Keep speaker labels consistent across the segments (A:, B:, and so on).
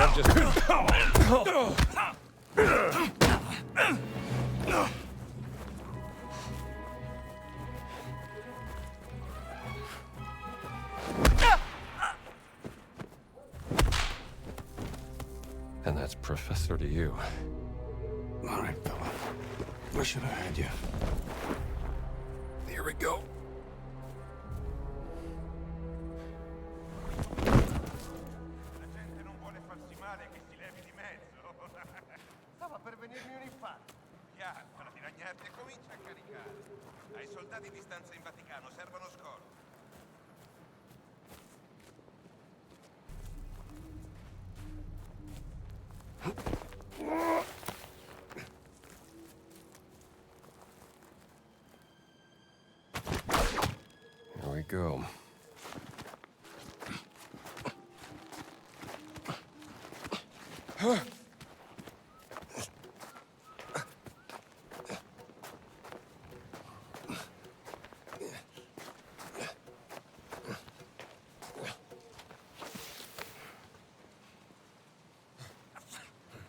A: I'm just...
B: And that's Professor to you.
C: All right, fella. Where should I hide you?
B: Here we go.
D: La gente non vuole farsi male che si levi di mezzo.
E: Stava per venirmi un infarto.
D: Chiaro, farà di ragnarti e comincia a caricare. Ai soldati di stanza in Vaticano servono scorte.
B: Here we go.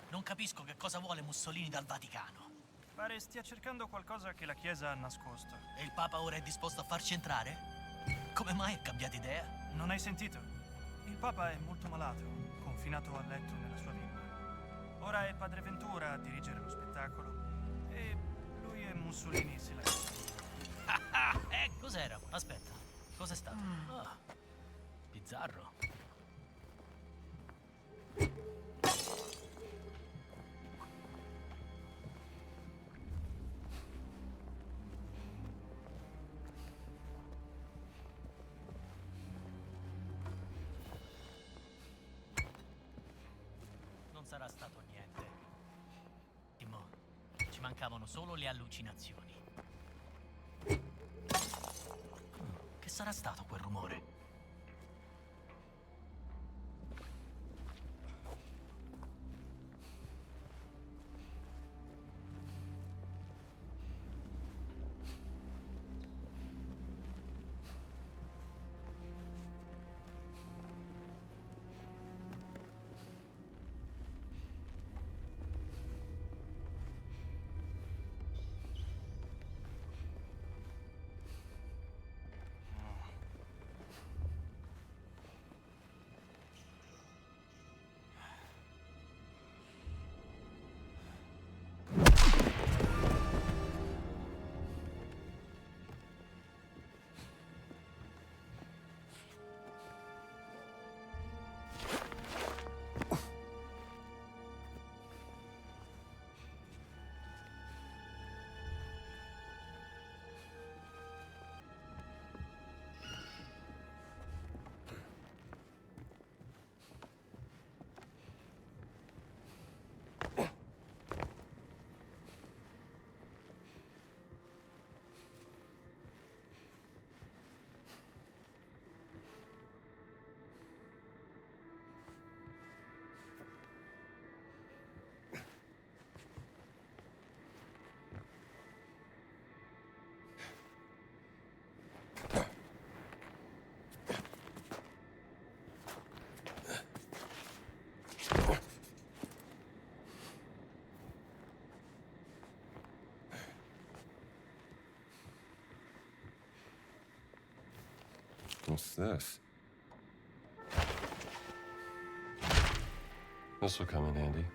F: Non capisco che cosa vuole Mussolini dal Vaticano.
G: Pare stia cercando qualcosa che la Chiesa ha nascosto.
F: E il Papa ora è disposto a farci entrare? Come mai ha cambiato idea?
G: Non hai sentito? Il Papa è molto malato, confinato a letto nella sua villa. Ora è Padre Ventura a dirigere lo spettacolo e lui e Mussolini se la...
F: Cos'era? Aspetta, cos'è stato? Ah, bizzarro. Non sarà stato niente. Timo, ci mancavano solo le allucinazioni. Che sarà stato quel rumore?
B: What's this? This'll come in handy.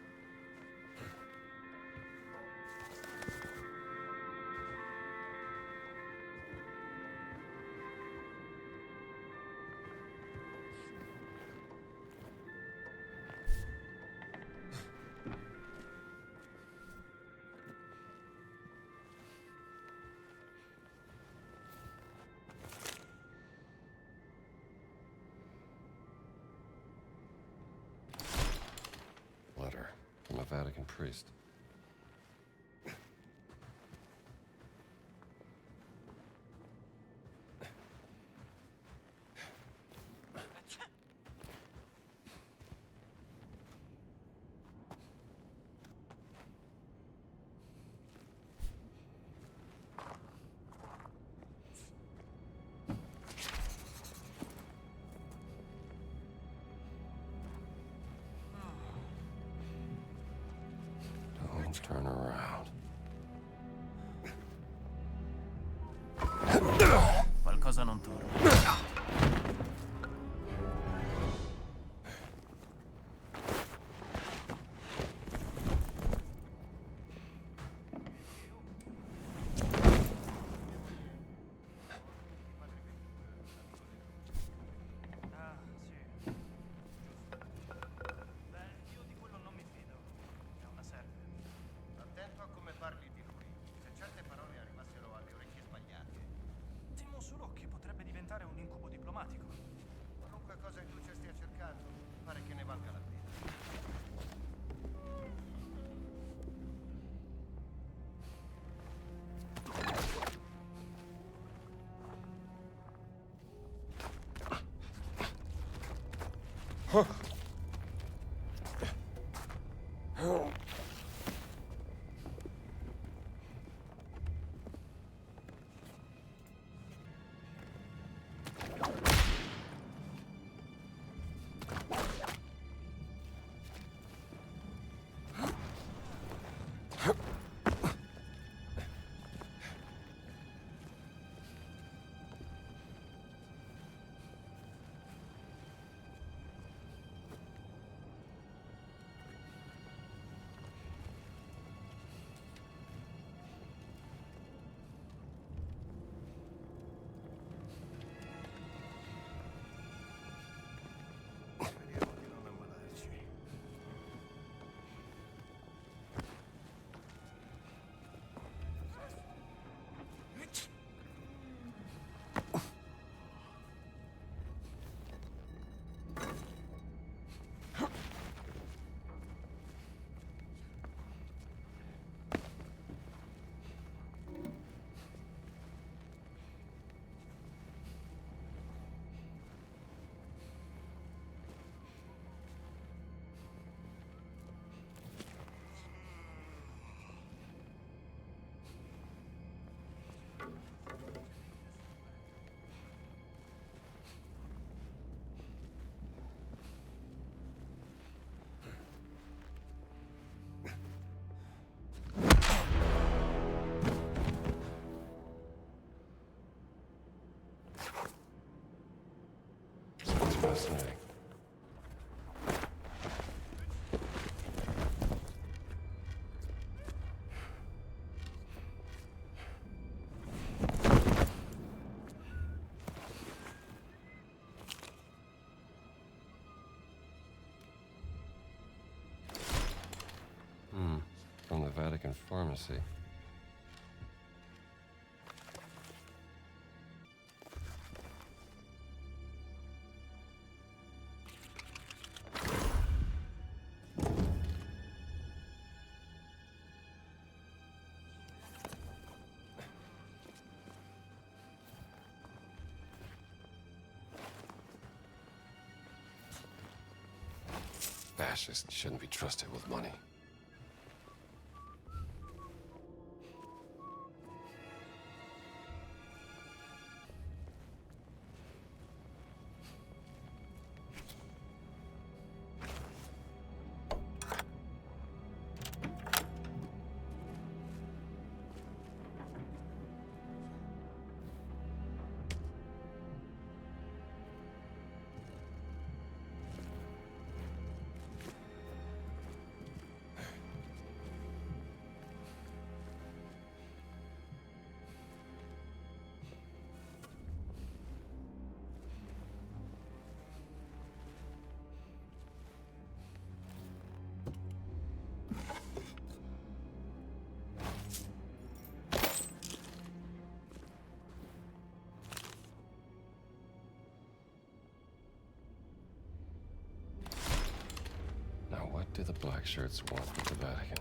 B: Letter from a Vatican priest. things turn around.
F: Qualcosa non torna.
G: Ah, sì. Giusto. Beh, io di quello non mi fido. È una serpe.
E: Attento a come parli di lui. Se certe parole arrivassero alle orecchie sbagliate,
G: Temo solo che potrebbe diventare un incubo diplomatico.
E: qualunque cosa Induce stia cercando, pare che ne valga la pena. Speriamo di non ammalarci.
B: It's fascinating. From the Vatican pharmacy. Fascists shouldn't be trusted with money. Now, what do the black shirts want with the Vatican?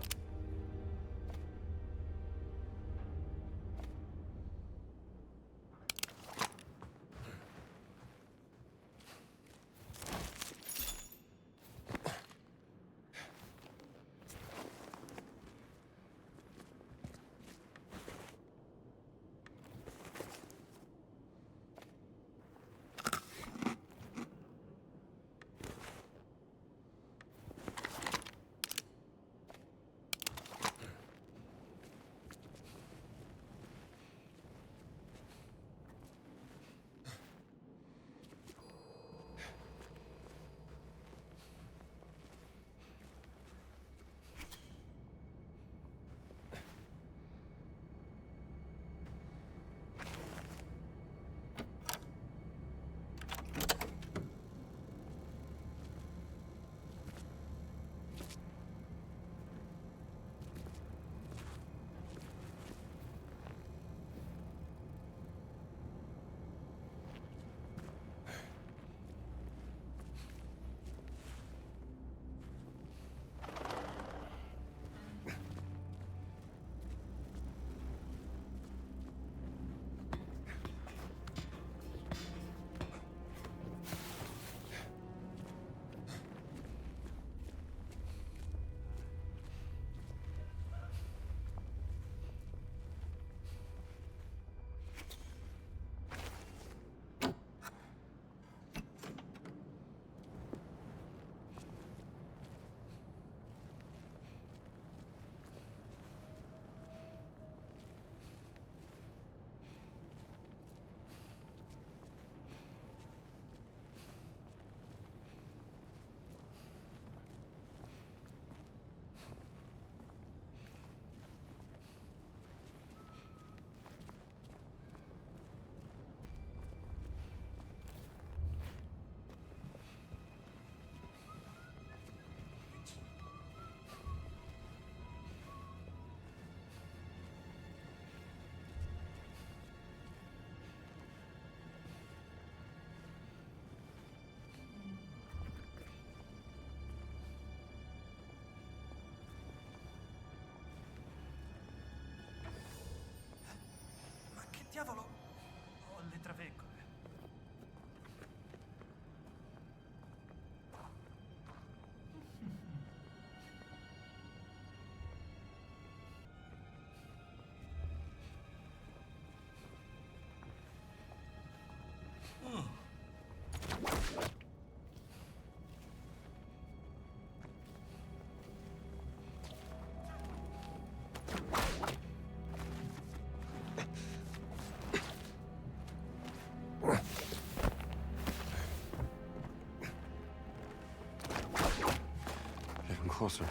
C: closer.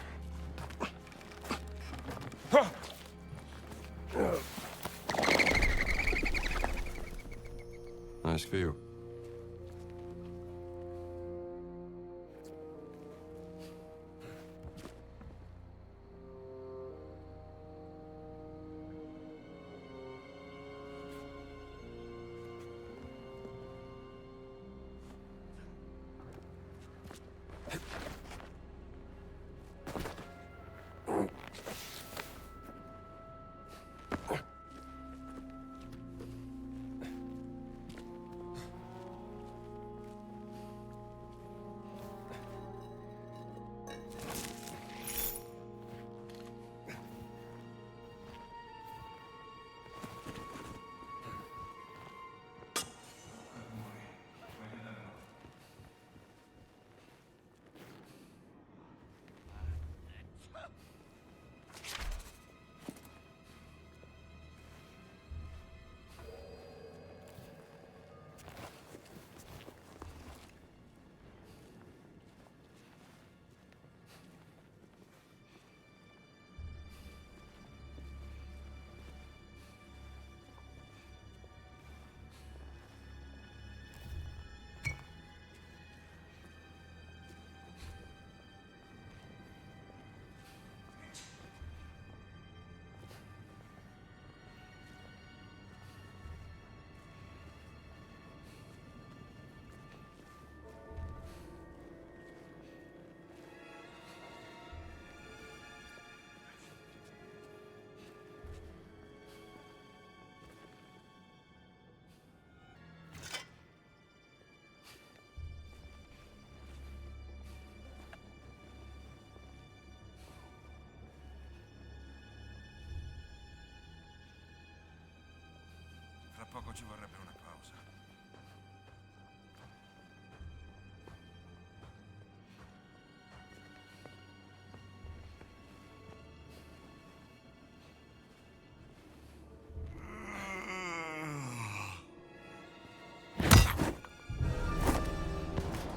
B: Nice view.
D: Tra poco ci vorrebbe una pausa.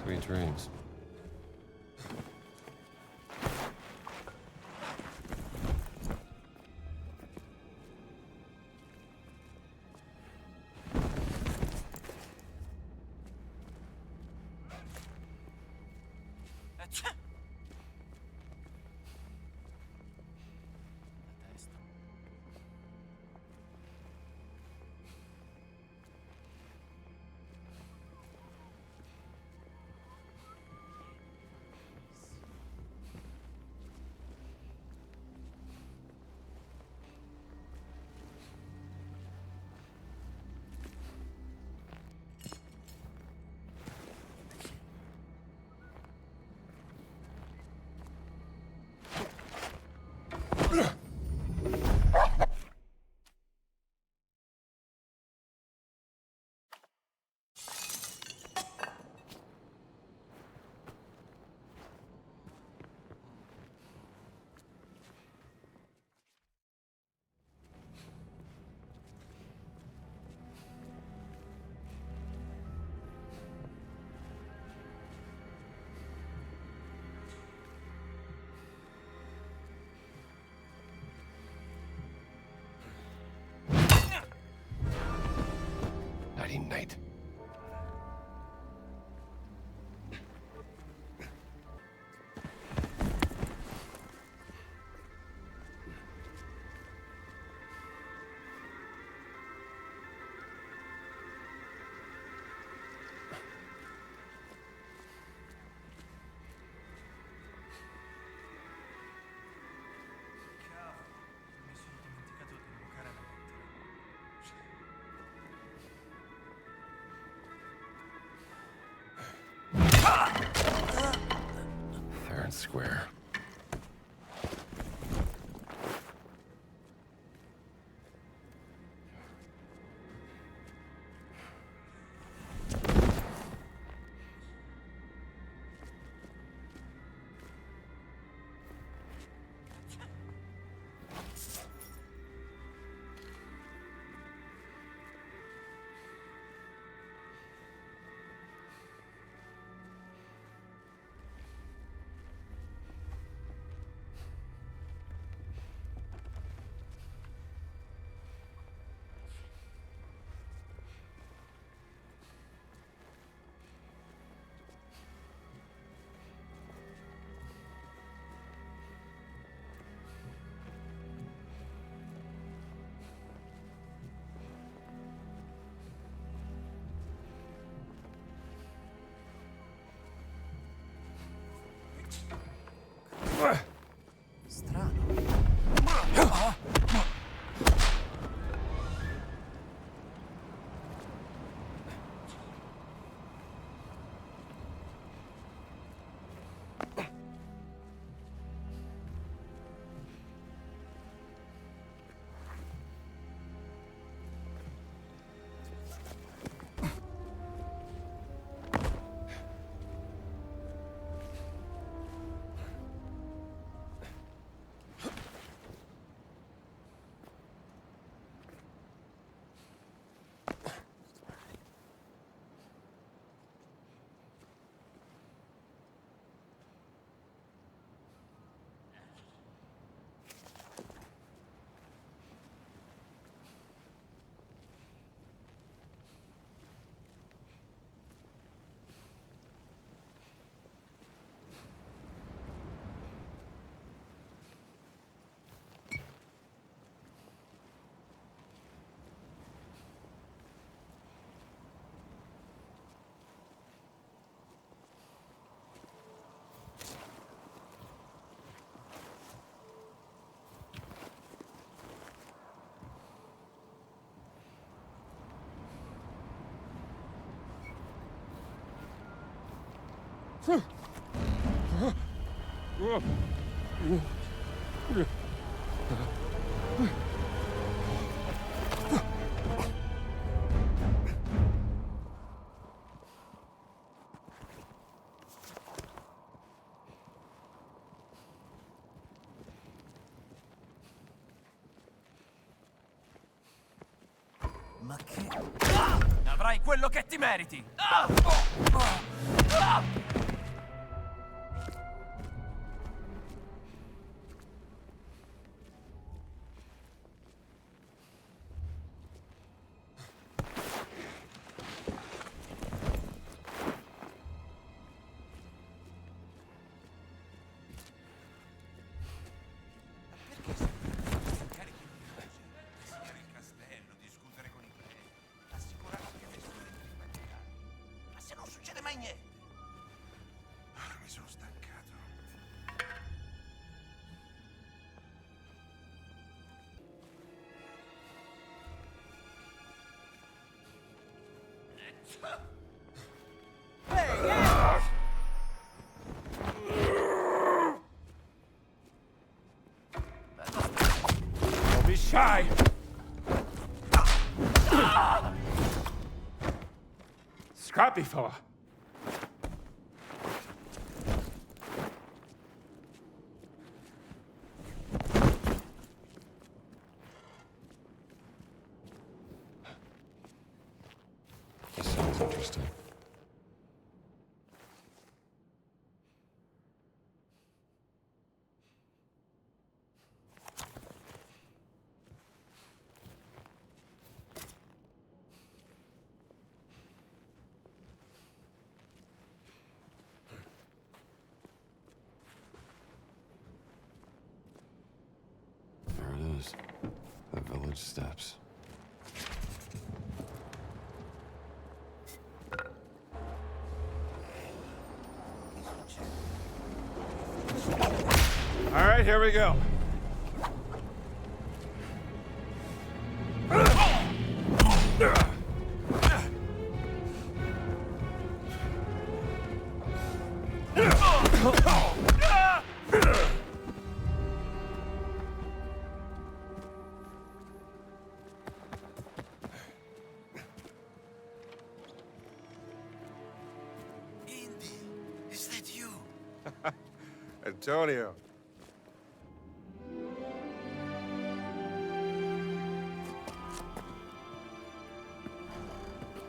B: Sweet dreams.
F: La testa.
B: Nighty night.
G: Cavolo, mi sono dimenticato di invocare la lettera.
B: Fair and square.
G: Strano.
C: Ma che...
G: Avrai quello che ti meriti!
D: Perché sempre incarichi disegnare il castello, discutere con i preti, assicurarsi che nessuno entri in Vaticano? Ma se non succede mai niente? Mi sono stancato.
C: Don't be shy! Scrappy fella.
B: This sounds interesting. There it is. The village steps.
C: All right, here we go.
D: Indy, is that you?
B: Antonio.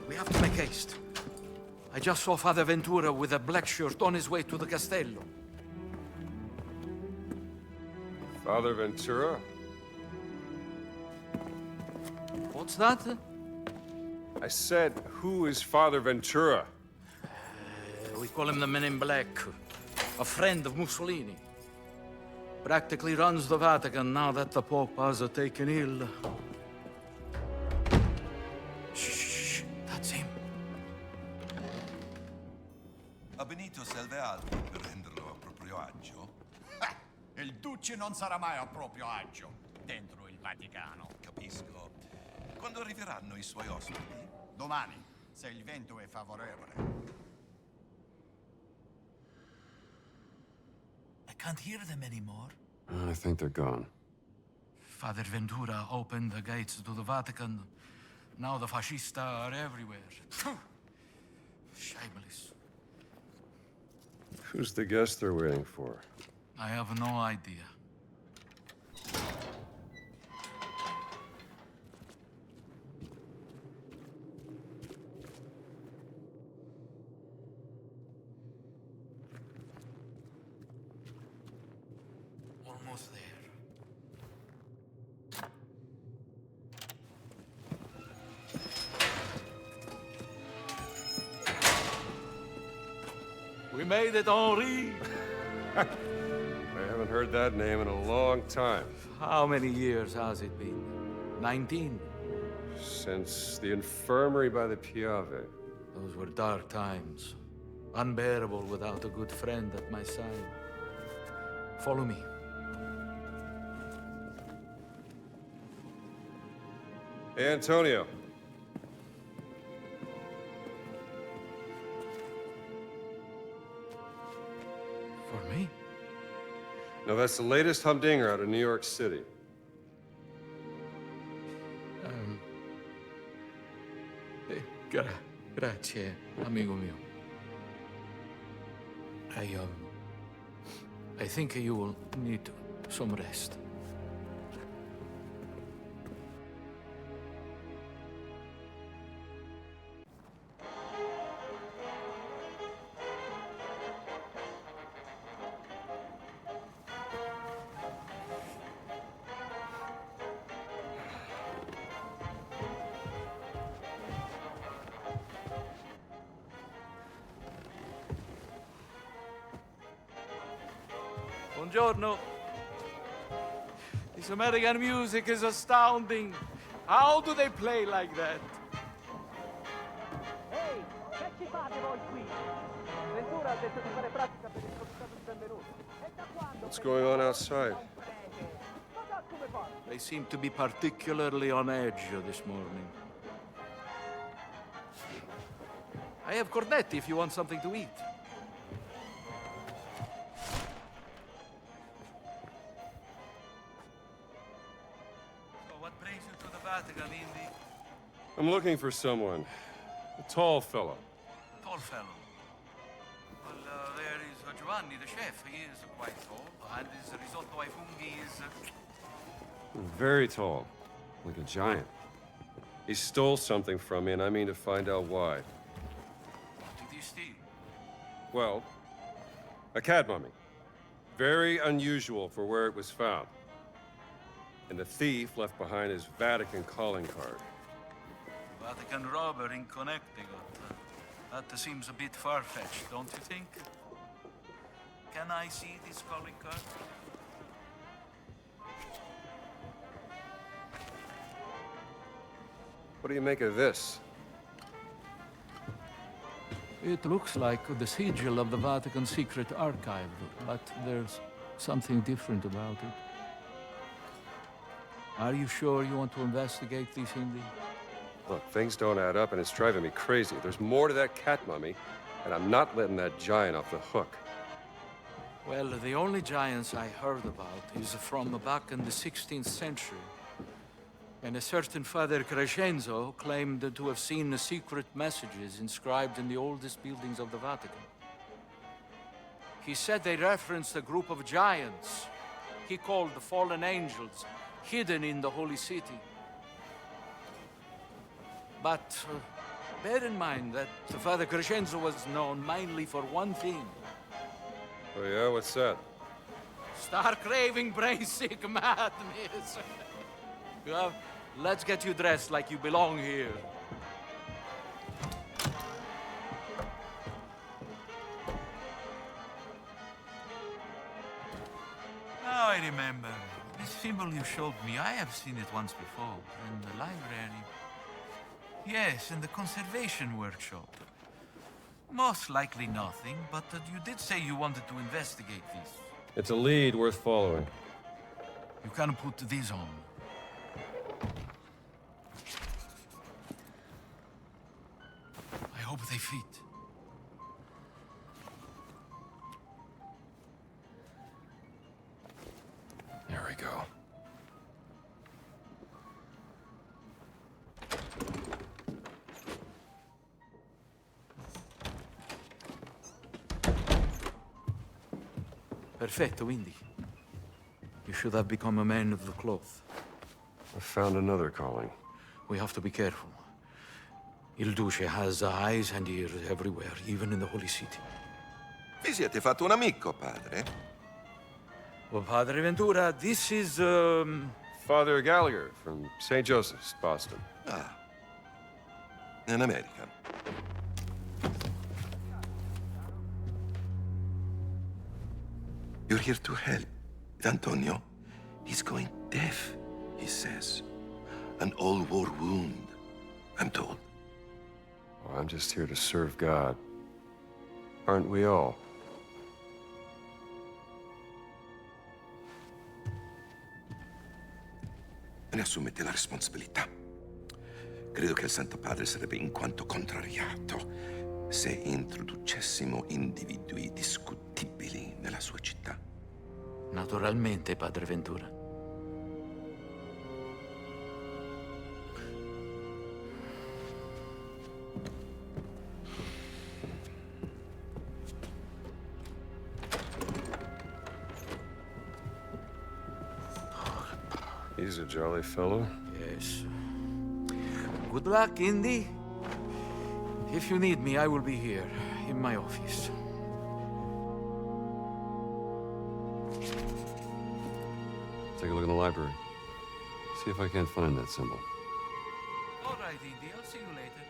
C: We have to make haste. I just saw Father Ventura with a black shirt on his way to the Castello.
B: Father Ventura?
C: What's that?
B: I said, who is Father Ventura?
C: We call him the Men in Black. A friend of Mussolini. Practically runs the Vatican now that the Pope has taken ill. Shh, that's him.
D: A Benito serve altro per renderlo a proprio agio?
A: Medici non sarà mai a proprio agio dentro il Vaticano.
D: Capisco. Quando arriveranno i suoi ospiti?
A: Domani, se il vento è favorevole.
C: I can't hear them anymore.
B: I think they're gone.
C: Father Ventura opened the gates to the Vatican. Now the fascista are everywhere. Shameless.
B: Who's the guest they're waiting for?
C: I have no idea. Almost there. We made it, Henri!
B: I haven't heard that name in a long time.
C: How many years has it been? 19?
B: Since the infirmary by the Piave.
C: Those were dark times. Unbearable without a good friend at my side. Follow me.
B: Hey, Antonio.
C: For me?
B: No, that's the latest humdinger out of New York City.
C: Grazie, amigo mio. I think you will need some rest. Buongiorno. This American music is astounding. How do they play like that?
H: Ehi, che ci fate voi qui? Ventura ha detto di fare pratica per il comitato di benvenuto. E da quando?
B: What's going on outside?
H: Ma da come fa?
C: They seem to be particularly on edge this morning. I have cornetti if you want something to eat. So what brings you to the Vatican, Indy?
B: I'm looking for someone. A tall fellow.
C: Tall fellow. Well, there is Giovanni, the chef. He is quite tall. And his risotto ai funghi is...
B: Very tall. Like a giant. He stole something from me, and I mean to find out why.
C: What did he steal?
B: Well, a cat mummy. Very unusual for where it was found. And the thief left behind his Vatican calling card.
C: Vatican robber in Connecticut. That seems a bit far-fetched, don't you think? Can I see this calling card?
B: What do you make of this?
C: It looks like the sigil of the Vatican Secret Archive, but there's something different about it. Are you sure you want to investigate this, Indy?
B: Look, things don't add up, and it's driving me crazy. There's more to that cat mummy, and I'm not letting that giant off the hook.
C: Well, the only giants I heard about is from back in the 16th century. And a certain Father Crescenzo claimed to have seen the secret messages inscribed in the oldest buildings of the Vatican. He said they referenced a group of giants he called the fallen angels, hidden in the holy city. But bear in mind that Father Crescenzo was known mainly for one thing.
B: Oh yeah, what's that?
C: Star-craving, brain-sick madness. Well, let's get you dressed like you belong here. Now I remember. This symbol you showed me, I have seen it once before. In the library. Yes, in the conservation workshop. Most likely nothing, but you did say you wanted to investigate this.
B: It's a lead worth following.
C: You can put these on. I hope they fit.
B: There we go.
C: Perfetto, Indy. You should have become a man of the cloth.
B: I found another calling.
C: We have to be careful. Il Duce has eyes and ears everywhere, even in the Holy City.
I: Vi siete fatto un amico, padre?
C: Well, Padre Ventura, this is,
B: Father Gallagher from St. Joseph's, Boston.
I: Ah. An American. You're here to help. Antonio, he's going deaf, he says. An all-war wound, I'm told.
B: Well, I'm just here to serve God. Aren't we all?
I: Ne assumete la responsabilità. Credo che il Santo Padre sarebbe in quanto contrariato se introducessimo individui discutibili nella sua città.
C: naturalmente, Padre Ventura.
B: He's a jolly fellow.
C: Yes. Good luck, Indy. If you need me, I will be here, in my office.
B: Take a look in the library. See if I can't find that symbol.
C: All right, Indy. I'll see you later.